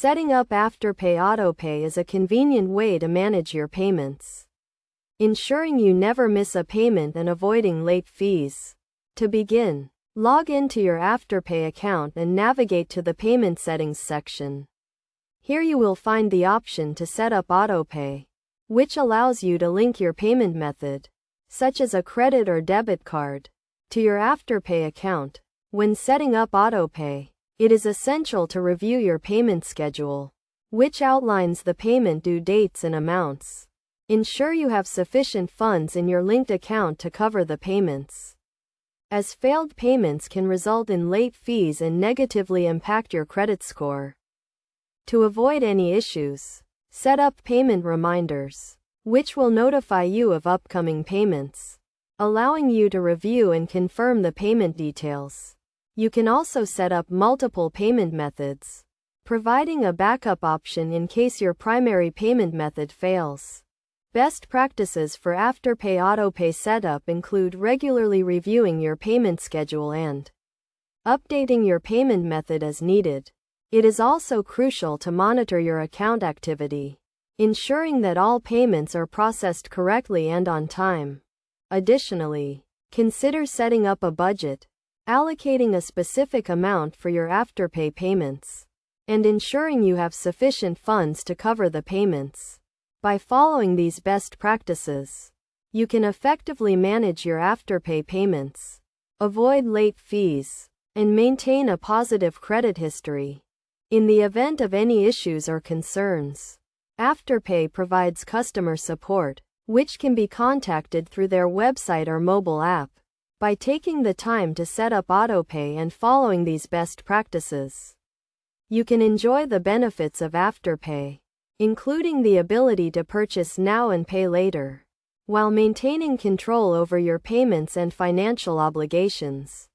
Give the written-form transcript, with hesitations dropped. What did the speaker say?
Setting up Afterpay Autopay is a convenient way to manage your payments, ensuring you never miss a payment and avoiding late fees. To begin, log into your Afterpay account and navigate to the Payment Settings section. Here you will find the option to set up Autopay, which allows you to link your payment method, such as a credit or debit card, to your Afterpay account. When setting up Autopay, it is essential to review your payment schedule, which outlines the payment due dates and amounts. Ensure you have sufficient funds in your linked account to cover the payments, as failed payments can result in late fees and negatively impact your credit score. To avoid any issues, set up payment reminders, which will notify you of upcoming payments, allowing you to review and confirm the payment details. You can also set up multiple payment methods, providing a backup option in case your primary payment method fails. Best practices for Afterpay Autopay setup include regularly reviewing your payment schedule and updating your payment method as needed. It is also crucial to monitor your account activity, ensuring that all payments are processed correctly and on time. Additionally, consider setting up a budget, allocating a specific amount for your Afterpay payments, and ensuring you have sufficient funds to cover the payments. By following these best practices, you can effectively manage your Afterpay payments, avoid late fees, and maintain a positive credit history. In the event of any issues or concerns, Afterpay provides customer support, which can be contacted through their website or mobile app. By taking the time to set up Autopay and following these best practices, you can enjoy the benefits of Afterpay, including the ability to purchase now and pay later, while maintaining control over your payments and financial obligations.